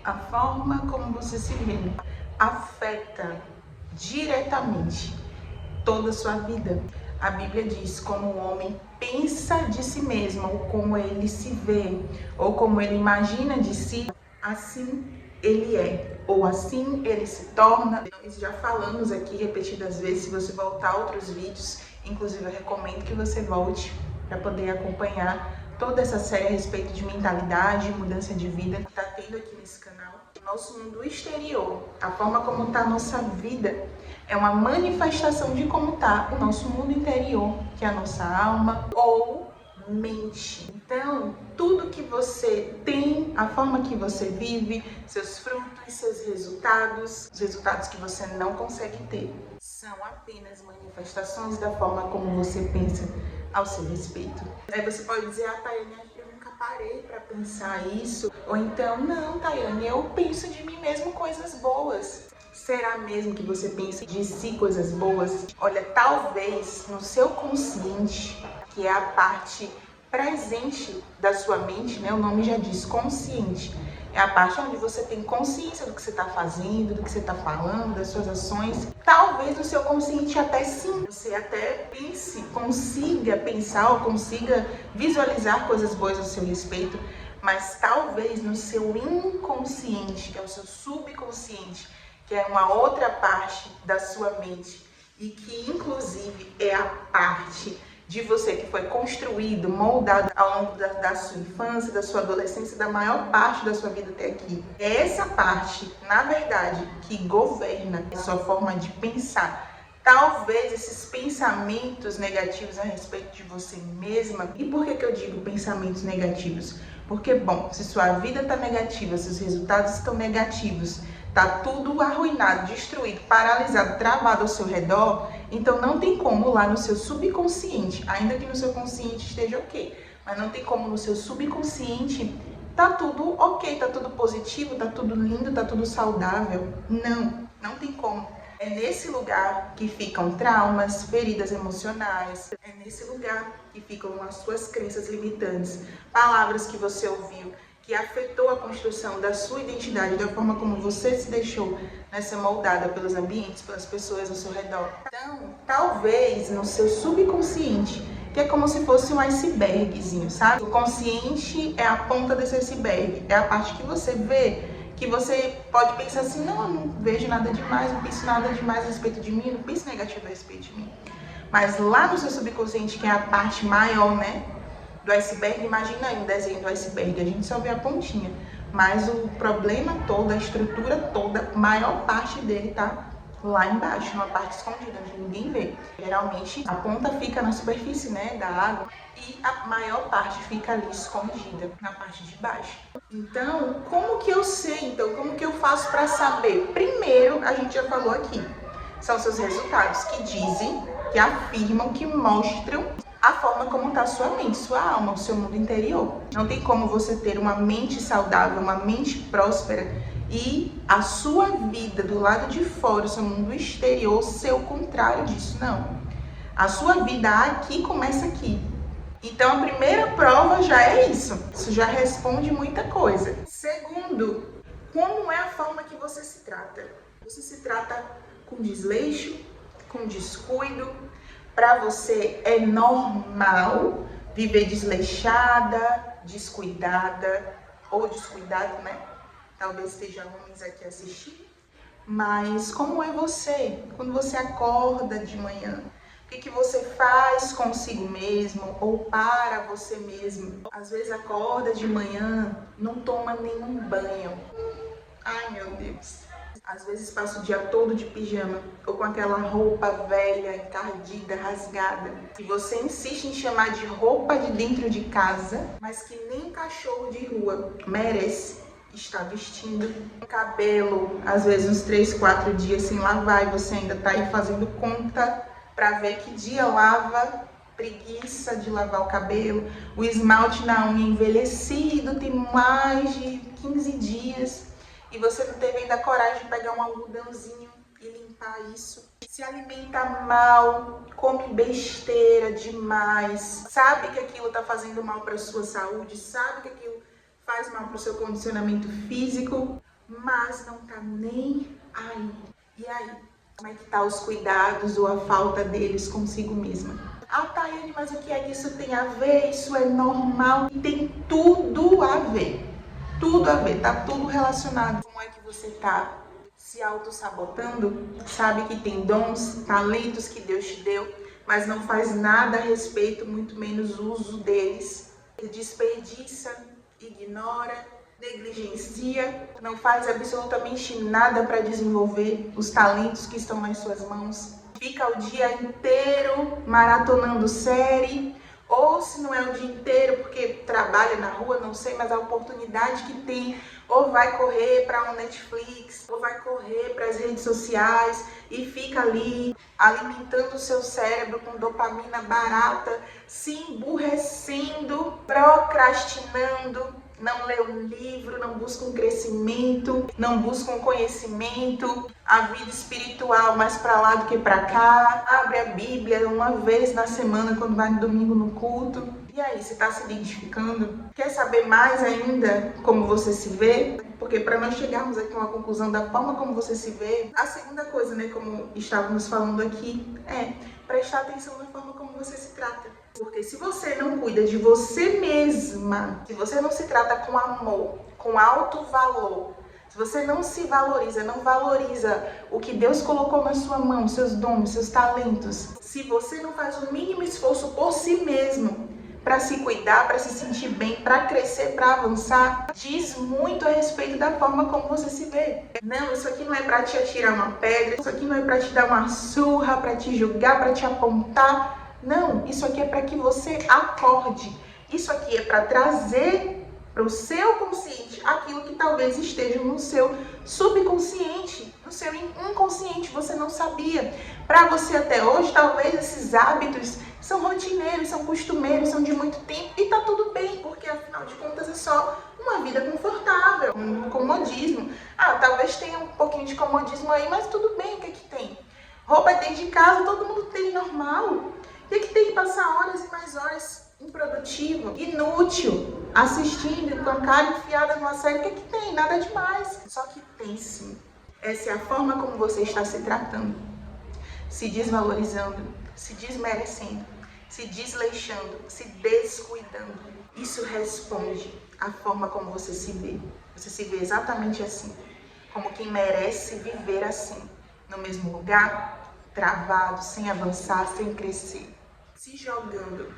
A forma como você se vê afeta diretamente toda a sua vida. A Bíblia diz como o homem pensa de si mesmo, ou como ele se vê, ou como ele imagina de si, assim ele é, ou assim ele se torna. Nós já falamos aqui repetidas vezes, se você voltar a outros vídeos, inclusive eu recomendo que você volte para poder acompanhar toda essa série a respeito de mentalidade, mudança de vida que está tendo aqui nesse canal. Nosso mundo exterior, a forma como está a nossa vida, é uma manifestação de como está o nosso mundo interior, que é a nossa alma ou mente. Então, tudo que você tem, a forma que você vive, seus frutos, seus resultados, os resultados que você não consegue ter, são apenas manifestações da forma como você pensa ao seu respeito. Aí você pode dizer, Tayane, eu nunca parei para pensar isso. Ou então, não, Tayane, eu penso de mim mesmo coisas boas. Será mesmo que você pensa de si coisas boas? Olha, talvez no seu consciente, que é a parte presente da sua mente, né? O nome já diz consciente. É a parte onde você tem consciência do que você está fazendo, do que você está falando, das suas ações. Talvez no seu consciente até sim, você até pense, consiga pensar ou consiga visualizar coisas boas a seu respeito, mas talvez no seu inconsciente, que é o seu subconsciente, que é uma outra parte da sua mente e que inclusive é a parte de você que foi construído, moldado ao longo da sua infância, da sua adolescência, da maior parte da sua vida até aqui. É essa parte, na verdade, que governa a sua forma de pensar. Talvez esses pensamentos negativos a respeito de você mesma. E por que eu digo pensamentos negativos? Porque, bom, se sua vida está negativa, se os resultados estão negativos, tá tudo arruinado, destruído, paralisado, travado ao seu redor, então não tem como lá no seu subconsciente, ainda que no seu consciente esteja ok, mas não tem como no seu subconsciente tá tudo ok, tá tudo positivo, tá tudo lindo, tá tudo saudável. Não tem como. É nesse lugar que ficam traumas, feridas emocionais, é nesse lugar que ficam as suas crenças limitantes, palavras que você ouviu, que afetou a construção da sua identidade, da forma como você se deixou ser moldada pelos ambientes, pelas pessoas ao seu redor. Então, talvez no seu subconsciente, que é como se fosse um icebergzinho, sabe? O consciente é a ponta desse iceberg, é a parte que você vê, que você pode pensar assim, não, eu não vejo nada demais, não penso nada demais a respeito de mim, não penso negativo a respeito de mim. Mas lá no seu subconsciente, que é a parte maior, né? Do iceberg, imagina aí um desenho do iceberg, a gente só vê a pontinha, mas o problema todo, a estrutura toda, a maior parte dele tá lá embaixo, numa parte escondida, onde ninguém vê. Geralmente a ponta fica na superfície, né, da água, e a maior parte fica ali escondida, na parte de baixo. Então, como que eu sei? Então, como que eu faço para saber? Primeiro, a gente já falou aqui, são seus resultados que dizem, que afirmam, que mostram a forma como está a sua mente, sua alma, o seu mundo interior. Não tem como você ter uma mente saudável, uma mente próspera e a sua vida do lado de fora, o seu mundo exterior, ser o contrário disso, não. A sua vida aqui começa aqui. Então a primeira prova já é isso. Isso já responde muita coisa. Segundo, como é a forma que você se trata? Você se trata com desleixo, com descuido? Para você é normal viver desleixada, descuidada ou descuidado, né? Talvez estejam homens aqui assistindo. Mas como é você? Quando você acorda de manhã, o que você faz consigo mesmo ou para você mesmo? Às vezes acorda de manhã, não toma nenhum banho. Ai, meu Deus. Às vezes passa o dia todo de pijama ou com aquela roupa velha, encardida, rasgada. E você insiste em chamar de roupa de dentro de casa, mas que nem cachorro de rua merece estar vestindo. Cabelo, às vezes uns 3, 4 dias sem lavar e você ainda tá aí fazendo conta para ver que dia lava. Preguiça de lavar o cabelo. O esmalte na unha envelhecido tem mais de 15 dias. E você não teve ainda a coragem de pegar um algodãozinho e limpar isso. Se alimenta mal, come besteira demais, sabe que aquilo está fazendo mal para a sua saúde, sabe que aquilo faz mal para o seu condicionamento físico, mas não tá nem aí. E aí? Como é que tá os cuidados ou a falta deles consigo mesma? Ah, Tayane, mas o que é que isso tem a ver? Isso é normal e tem tudo a ver. Tudo a ver, tá tudo relacionado. Como é que você tá se auto-sabotando? Sabe que tem dons, talentos que Deus te deu, mas não faz nada a respeito, muito menos uso deles. Desperdiça, ignora, negligencia, não faz absolutamente nada para desenvolver os talentos que estão nas suas mãos. Fica o dia inteiro maratonando série, ou se não é o dia inteiro porque trabalha na rua, não sei, mas a oportunidade que tem, ou vai correr para um Netflix, ou vai correr para as redes sociais e fica ali alimentando o seu cérebro com dopamina barata, se emburrecendo, procrastinando. Não lê um livro, não busca um crescimento, não busca um conhecimento, a vida espiritual mais para lá do que para cá. Abre a Bíblia uma vez na semana quando vai no domingo no culto. E aí, você está se identificando? Quer saber mais ainda como você se vê? Porque para nós chegarmos aqui a uma conclusão da forma como você se vê, a segunda coisa, né, como estávamos falando aqui, é prestar atenção na forma como você se trata. Porque se você não cuida de você mesma, se você não se trata com amor, com alto valor, se você não se valoriza, não valoriza o que Deus colocou na sua mão, seus dons, seus talentos, se você não faz o mínimo esforço por si mesmo para se cuidar, para se sentir bem, para crescer, para avançar, diz muito a respeito da forma como você se vê. Não, isso aqui não é para te atirar uma pedra, isso aqui não é para te dar uma surra, para te julgar, para te apontar. Não, isso aqui é para que você acorde. Isso aqui é para trazer para o seu consciente aquilo que talvez esteja no seu subconsciente, no seu inconsciente, você não sabia. Para você até hoje, talvez esses hábitos são rotineiros, são costumeiros, são de muito tempo e tá tudo bem, porque afinal de contas é só uma vida confortável, um comodismo. Ah, talvez tenha um pouquinho de comodismo aí, mas tudo bem, o que é que tem? Roupa dentro de casa, todo mundo tem, normal. O que tem que passar horas e mais horas improdutivo, inútil, assistindo com a cara enfiada numa série? O que tem? Nada demais. Só que tem sim. Essa é a forma como você está se tratando, se desvalorizando, se desmerecendo, se desleixando, se descuidando. Isso responde à forma como você se vê. Você se vê exatamente assim, como quem merece viver assim, no mesmo lugar, travado, sem avançar, sem crescer, se jogando.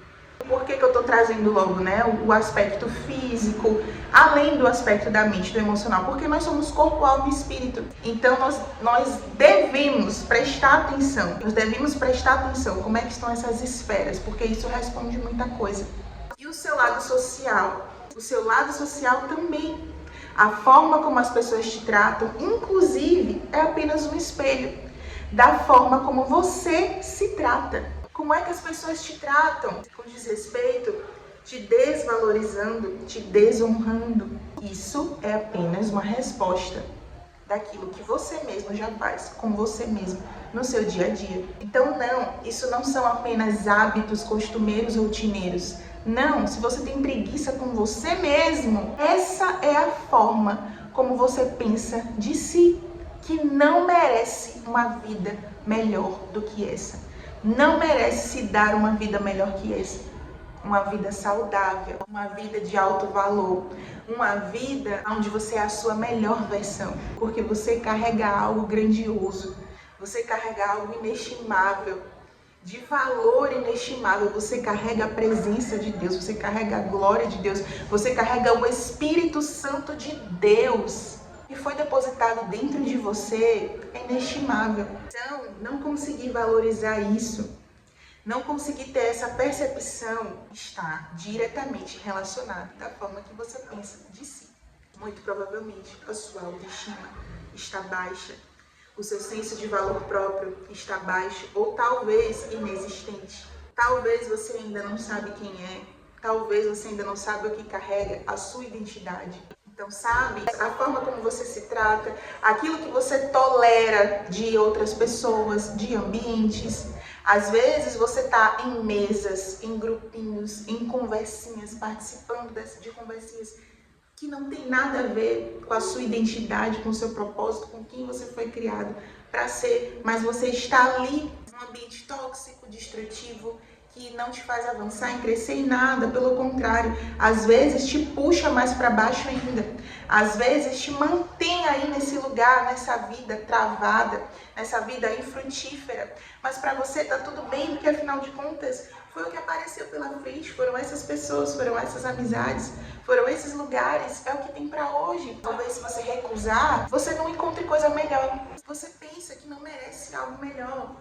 Por que eu estou trazendo logo, né, o aspecto físico, além do aspecto da mente, do emocional? Porque nós somos corpo, alma e espírito. Então nós devemos prestar atenção. Nós devemos prestar atenção como é que estão essas esferas, porque isso responde muita coisa. E o seu lado social? O seu lado social também. A forma como as pessoas te tratam, inclusive, é apenas um espelho da forma como você se trata. Como é que as pessoas te tratam? Com desrespeito, te desvalorizando, te desonrando. Isso é apenas uma resposta daquilo que você mesmo já faz com você mesmo no seu dia a dia. Então não, isso não são apenas hábitos costumeiros ou rotineiros. Não, se você tem preguiça com você mesmo, essa é a forma como você pensa de si, que não merece uma vida melhor do que essa. Não merece se dar uma vida melhor que essa. Uma vida saudável, uma vida de alto valor, uma vida onde você é a sua melhor versão, porque você carrega algo grandioso, você carrega algo inestimável, de valor inestimável, você carrega a presença de Deus, você carrega a glória de Deus, você carrega o Espírito Santo de Deus, que foi depositado dentro de você, é inestimável. Então, não conseguir valorizar isso, não conseguir ter essa percepção, está diretamente relacionado da forma que você pensa de si. Muito provavelmente, a sua autoestima está baixa, o seu senso de valor próprio está baixo ou talvez inexistente. Talvez você ainda não sabe quem é, talvez você ainda não sabe o que carrega, a sua identidade. Então, sabe, a forma como você se trata, aquilo que você tolera de outras pessoas, de ambientes. Às vezes você está em mesas, em grupinhos, em conversinhas, participando de conversinhas que não tem nada a ver com a sua identidade, com o seu propósito, com quem você foi criado para ser, mas você está ali num ambiente tóxico, destrutivo, que não te faz avançar em crescer em nada, pelo contrário, às vezes te puxa mais para baixo ainda, às vezes te mantém aí nesse lugar, nessa vida travada, nessa vida infrutífera, mas para você tá tudo bem, porque afinal de contas foi o que apareceu pela frente, foram essas pessoas, foram essas amizades, foram esses lugares, é o que tem para hoje. Talvez se você recusar, você não encontre coisa melhor, você pensa que não merece algo melhor.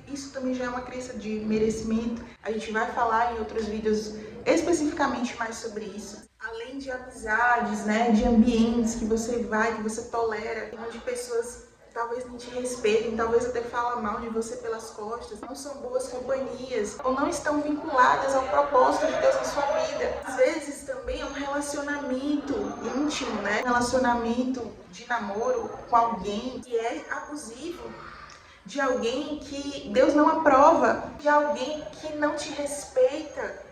Isso também já é uma crença de merecimento. A gente vai falar em outros vídeos especificamente mais sobre isso. Além de amizades, né, de ambientes que você vai, que você tolera, onde pessoas talvez não te respeitem, talvez até falam mal de você pelas costas, não são boas companhias, ou não estão vinculadas ao propósito de Deus na sua vida. Às vezes também é um relacionamento íntimo, né, um relacionamento de namoro com alguém que é abusivo, de alguém que Deus não aprova, de alguém que não te respeita,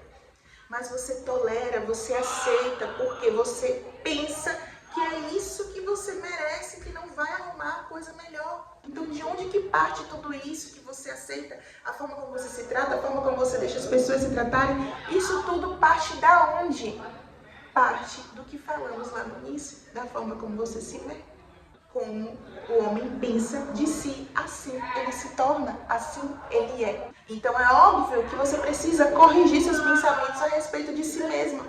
mas você tolera, você aceita, porque você pensa que é isso que você merece, que não vai arrumar coisa melhor. Então, de onde que parte tudo isso que você aceita? A forma como você se trata, a forma como você deixa as pessoas se tratarem, isso tudo parte da onde? Parte do que falamos lá no início, da forma como você se vê. Como o homem pensa de si, assim ele se torna, assim ele é. Então é óbvio que você precisa corrigir seus pensamentos a respeito de si mesmo,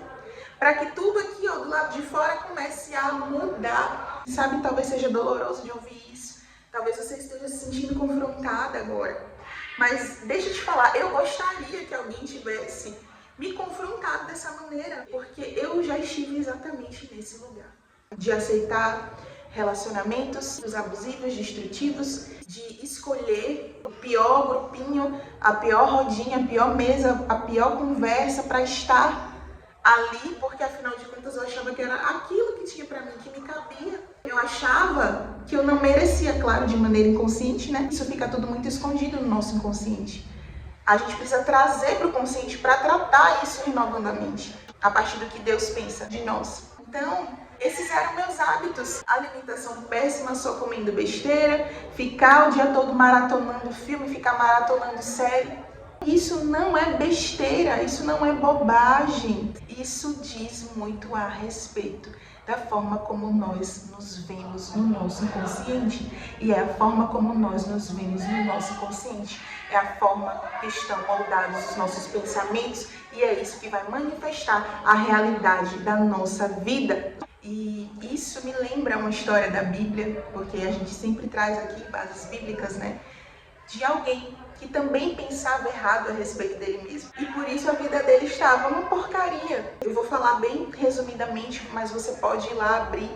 para que tudo aqui, ó, do lado de fora comece a mudar. Sabe, talvez seja doloroso de ouvir isso, talvez você esteja se sentindo confrontada agora, mas deixa eu te falar, eu gostaria que alguém tivesse me confrontado dessa maneira, porque eu já estive exatamente nesse lugar, de aceitar relacionamentos abusivos, destrutivos, de escolher o pior grupinho, a pior rodinha, a pior mesa, a pior conversa para estar ali, porque afinal de contas eu achava que era aquilo que tinha para mim, que me cabia. Eu achava que eu não merecia, claro, de maneira inconsciente, né? Isso fica tudo muito escondido no nosso inconsciente. A gente precisa trazer para o consciente para tratar isso renovando a mente, a partir do que Deus pensa de nós. Então, esses eram meus hábitos. Alimentação péssima, só comendo besteira, ficar o dia todo maratonando filme, ficar maratonando série. Isso não é besteira, isso não é bobagem. Isso diz muito a respeito da forma como nós nos vemos no nosso inconsciente. E é a forma como nós nos vemos no nosso consciente. É a forma que estão moldados os nossos pensamentos e é isso que vai manifestar a realidade da nossa vida. E isso me lembra uma história da Bíblia, porque a gente sempre traz aqui bases bíblicas, né? De alguém que também pensava errado a respeito dele mesmo. E por isso a vida dele estava uma porcaria. Eu vou falar bem resumidamente, mas você pode ir lá abrir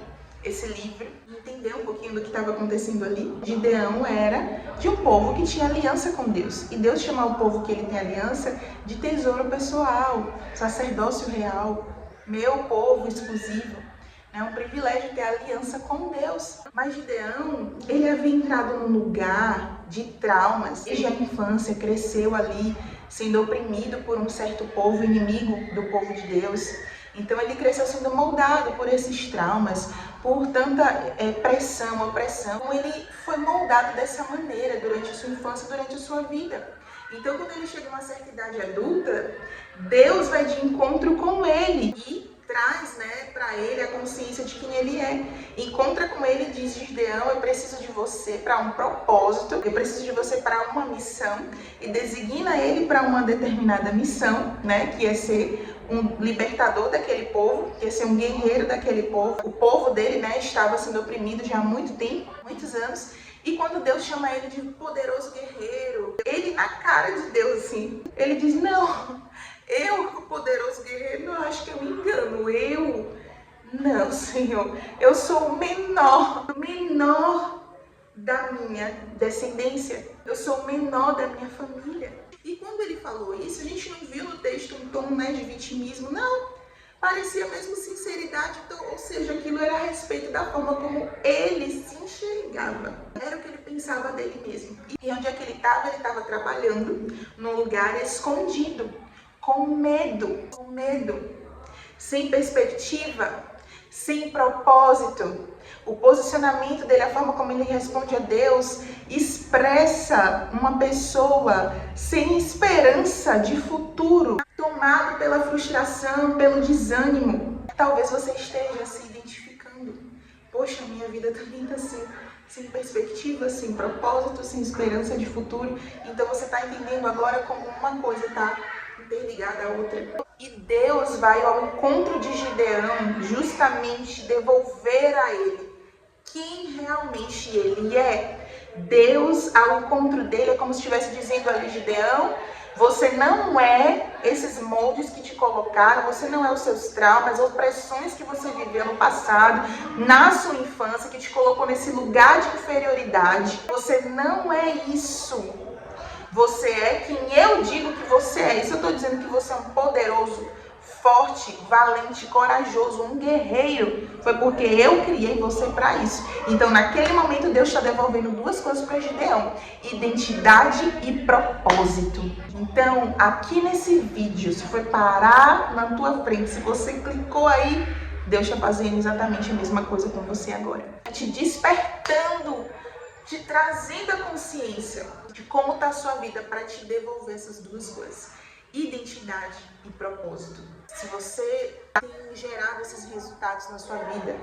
esse livro e entender um pouquinho do que estava acontecendo ali. Gideão era de um povo que tinha aliança com Deus. E Deus chama o povo que ele tem aliança de tesouro pessoal, sacerdócio real, meu povo exclusivo. É um privilégio ter aliança com Deus. Mas Gideão, ele havia entrado num lugar de traumas. Desde a infância, cresceu ali, sendo oprimido por um certo povo, inimigo do povo de Deus. Então ele cresceu sendo moldado por esses traumas, por tanta pressão, opressão. Então ele foi moldado dessa maneira durante a sua infância, durante a sua vida. Então quando ele chega a uma certa idade adulta, Deus vai de encontro com ele e traz, né, para ele a consciência de quem ele é. Encontra com ele e diz: Gideão, eu preciso de você para um propósito, eu preciso de você para uma missão, e designa ele para uma determinada missão, né, que é ser um libertador daquele povo, que é ser um guerreiro daquele povo. O povo dele, né, estava sendo oprimido já há muito tempo, muitos anos. E quando Deus chama ele de poderoso guerreiro, ele na cara de Deus, assim, ele diz: não, eu, poderoso guerreiro, eu acho que eu me engano. Não, Senhor, eu sou o menor da minha descendência. Eu sou o menor da minha família. E quando ele falou isso, a gente não viu no texto um tom, né, de vitimismo, não. Parecia mesmo sinceridade, então, ou seja, aquilo era a respeito da forma como ele se enxergava. Era o que ele pensava dele mesmo. E onde é que ele estava trabalhando num lugar escondido, com medo, sem perspectiva, sem propósito. O posicionamento dele, a forma como ele responde a Deus, expressa uma pessoa sem esperança de futuro, tomado pela frustração, pelo desânimo. Talvez você esteja se identificando. Poxa, minha vida também está assim, sem perspectiva, sem propósito, sem esperança de futuro. Então você está entendendo agora como uma coisa está interligada à outra. E Deus vai ao encontro de Gideão justamente devolver a ele quem realmente ele é. Deus, ao encontro dele, é como se estivesse dizendo ali, Gideão, você não é esses moldes que te colocaram, você não é os seus traumas, as opressões que você viveu no passado, na sua infância, que te colocou nesse lugar de inferioridade. Você não é isso. Você é quem eu digo que você é. Isso eu estou dizendo que você é um poderoso, forte, valente, corajoso, um guerreiro. Foi porque eu criei você para isso. Então, naquele momento, Deus está devolvendo duas coisas para Gideão: identidade e propósito. Então, aqui nesse vídeo, se foi parar na tua frente, se você clicou aí, Deus está fazendo exatamente a mesma coisa com você agora. Te despertando, te trazendo a consciência de como está a sua vida para te devolver essas duas coisas: identidade e propósito. Se você tem gerado esses resultados na sua vida,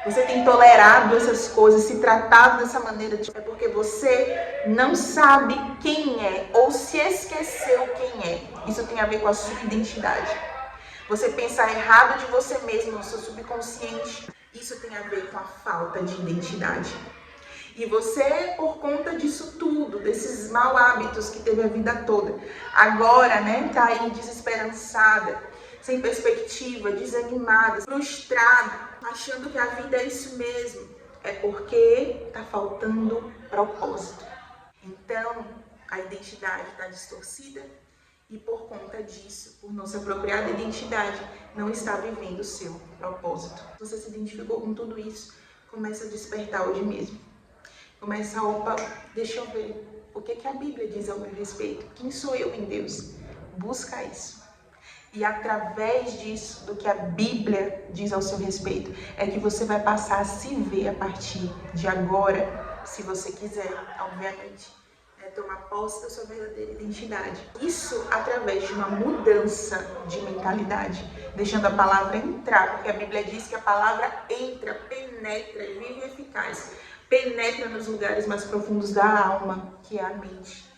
você tem tolerado essas coisas, se tratado dessa maneira, é porque você não sabe quem é ou se esqueceu quem é. Isso tem a ver com a sua identidade. Você pensar errado de você mesmo no seu subconsciente, isso tem a ver com a falta de identidade. E você, por conta disso tudo, desses maus hábitos que teve a vida toda, agora, tá aí desesperançada, sem perspectiva, desanimada, frustrada, achando que a vida é isso mesmo. É porque está faltando propósito. Então, a identidade está distorcida e por conta disso, por não se apropriar da identidade, não está vivendo o seu propósito. Se você se identificou com tudo isso, começa a despertar hoje mesmo. Começa a, deixa eu ver, o que a Bíblia diz ao meu respeito? Quem sou eu em Deus? Busca isso. E através disso, do que a Bíblia diz ao seu respeito, é que você vai passar a se ver a partir de agora, se você quiser, obviamente, tomar posse da sua verdadeira identidade. Isso através de uma mudança de mentalidade, deixando a palavra entrar, porque a Bíblia diz que a palavra entra, penetra, é viva e eficaz. Penetra nos lugares mais profundos da alma, que é a mente.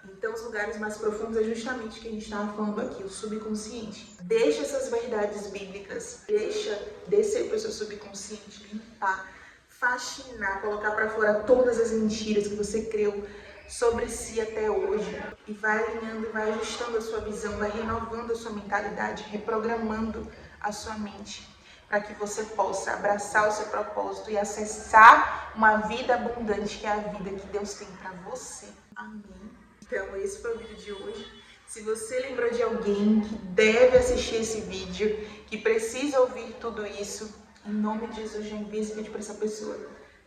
Então, os lugares mais profundos é justamente o que a gente estava falando aqui, o subconsciente. Deixa essas verdades bíblicas, deixa descer para o seu subconsciente, limpar, faxinar, colocar para fora todas as mentiras que você creu sobre si até hoje. E vai alinhando, vai ajustando a sua visão, vai renovando a sua mentalidade, reprogramando a sua mente, para que você possa abraçar o seu propósito e acessar uma vida abundante, que é a vida que Deus tem para você. Amém? Então, esse foi o vídeo de hoje. Se você lembrou de alguém que deve assistir esse vídeo, que precisa ouvir tudo isso, em nome de Jesus, já envie esse vídeo para essa pessoa,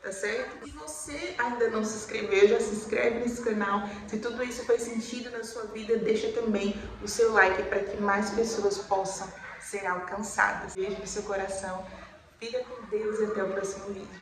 tá certo? Se você ainda não se inscreveu, já se inscreve nesse canal. Se tudo isso faz sentido na sua vida, deixa também o seu like para que mais pessoas possam ser alcançadas. Beijo no seu coração. Fica com Deus e até o próximo vídeo.